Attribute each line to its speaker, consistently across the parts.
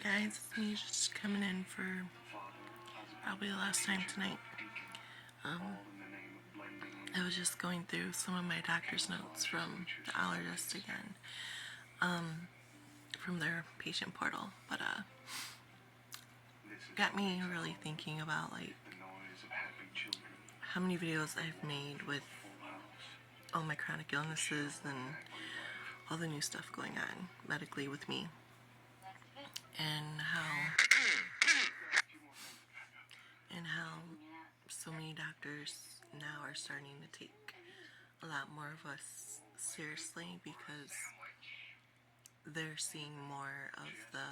Speaker 1: guys, it's me just coming in for probably the last time tonight. I was just going through some of my doctor's notes from the allergist again, from their patient portal, but got me really thinking about like how many videos I've made with all my chronic illnesses and all the new stuff going on medically with me, and how so many doctors now are starting to take a lot more of us seriously because they're seeing more of the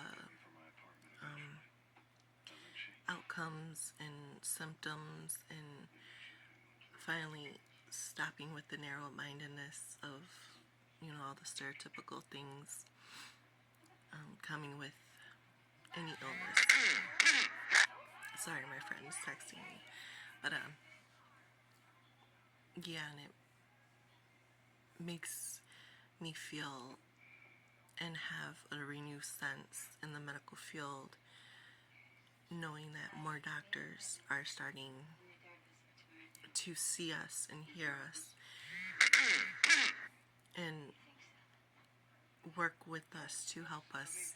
Speaker 1: outcomes and symptoms, and finally stopping with the narrow-mindedness of, all the stereotypical things coming with any illness. Sorry, my friend is texting me. But, yeah, and it makes me feel and have a renewed sense in the medical field, knowing that more doctors are starting to see us and hear us and work with us to help us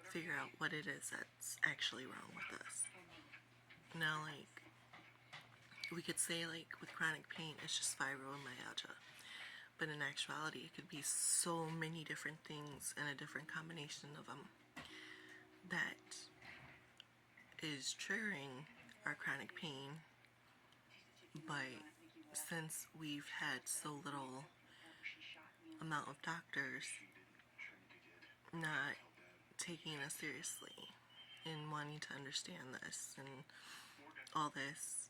Speaker 1: figure out what it is that's actually wrong with us. Now, like, we could say, like, with chronic pain, it's just fibromyalgia. But in actuality, it could be so many different things and a different combination of them that is triggering our chronic pain. But since we've had so little amount of doctors not taking us seriously and wanting to understand this and all this,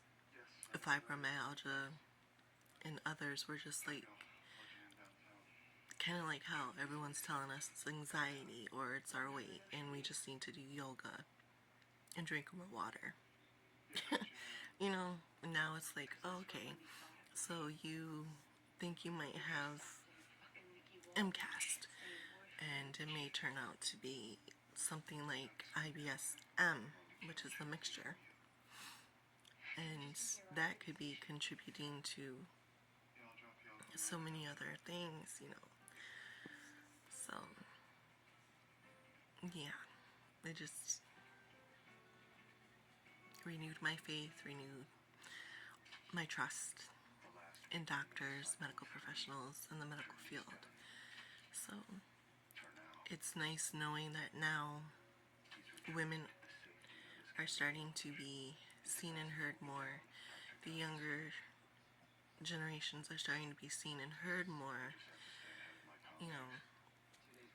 Speaker 1: fibromyalgia and others, were just like, kind of like how everyone's telling us it's anxiety or it's our weight and we just need to do yoga and drink more water. Now it's like, oh, okay, so you think you might have MCAS, and it may turn out to be something like IBS-M, which is the mixture, and that could be contributing to so many other things, so yeah, it just renewed my faith, renewed my trust in doctors, medical professionals, and the medical field. So it's nice knowing that now women are starting to be seen and heard more. The younger generations are starting to be seen and heard more,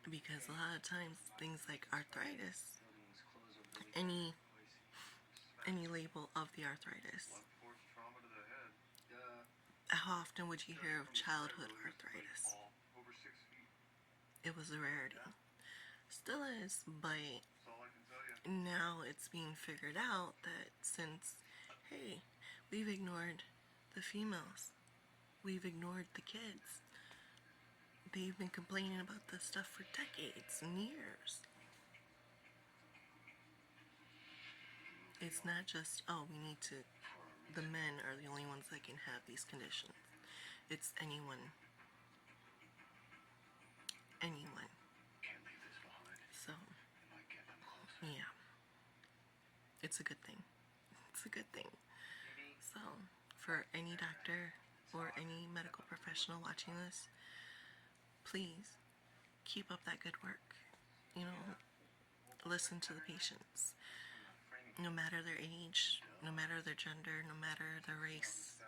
Speaker 1: because a lot of times things like arthritis, any label of the arthritis, how often would you hear of childhood arthritis? It was a rarity. Still is, but now it's being figured out that since, hey, we've ignored the females, we've ignored the kids, they've been complaining about this stuff for decades and years. It's not just, the men are the only ones that can have these conditions. It's anyone. So, yeah. It's a good thing. It's a good thing. So, for any doctor or any medical professional watching this, please keep up that good work. Listen to the patients. No matter their age, no matter their gender, no matter their race,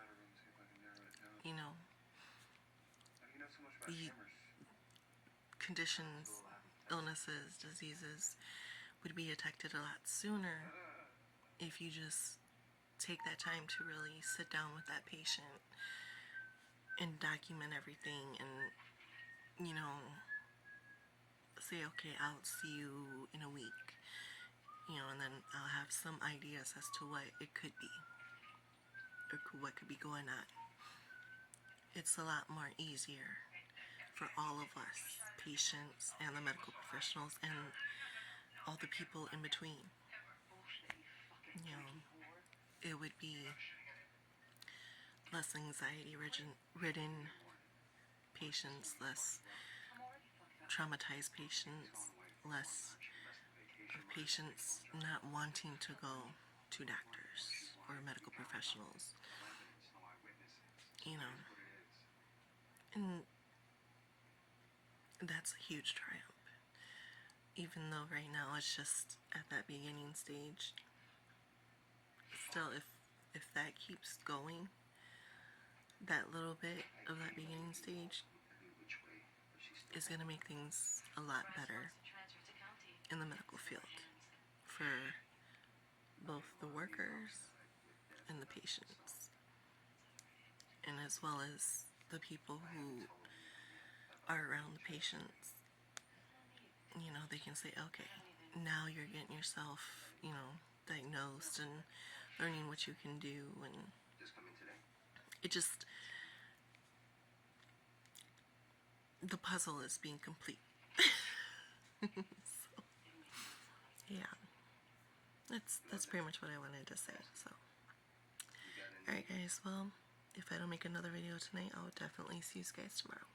Speaker 1: the conditions, illnesses, diseases would be detected a lot sooner if you just take that time to really sit down with that patient and document everything and, say, okay, I'll see you in a week, and then I'll have some ideas as to what it could be, or what could be going on. It's a lot more easier for all of us, patients and the medical professionals and all the people in between. You know, it would be less anxiety ridden patients, less traumatized patients, less of patients not wanting to go to doctors or medical professionals, you know, and that's a huge triumph. Even though right now it's just at that beginning stage, still, if that keeps going, that little bit of that beginning stage is going to make things a lot better in the medical field for both the workers and the patients, and as well as the people who are around the patients. You know, they can say, okay, now you're getting yourself, you know, diagnosed and learning what you can do, and it just, the puzzle is being complete. So, yeah, that's pretty much what I wanted to say. So, alright guys, well, if I don't make another video tonight, I'll definitely see you guys tomorrow.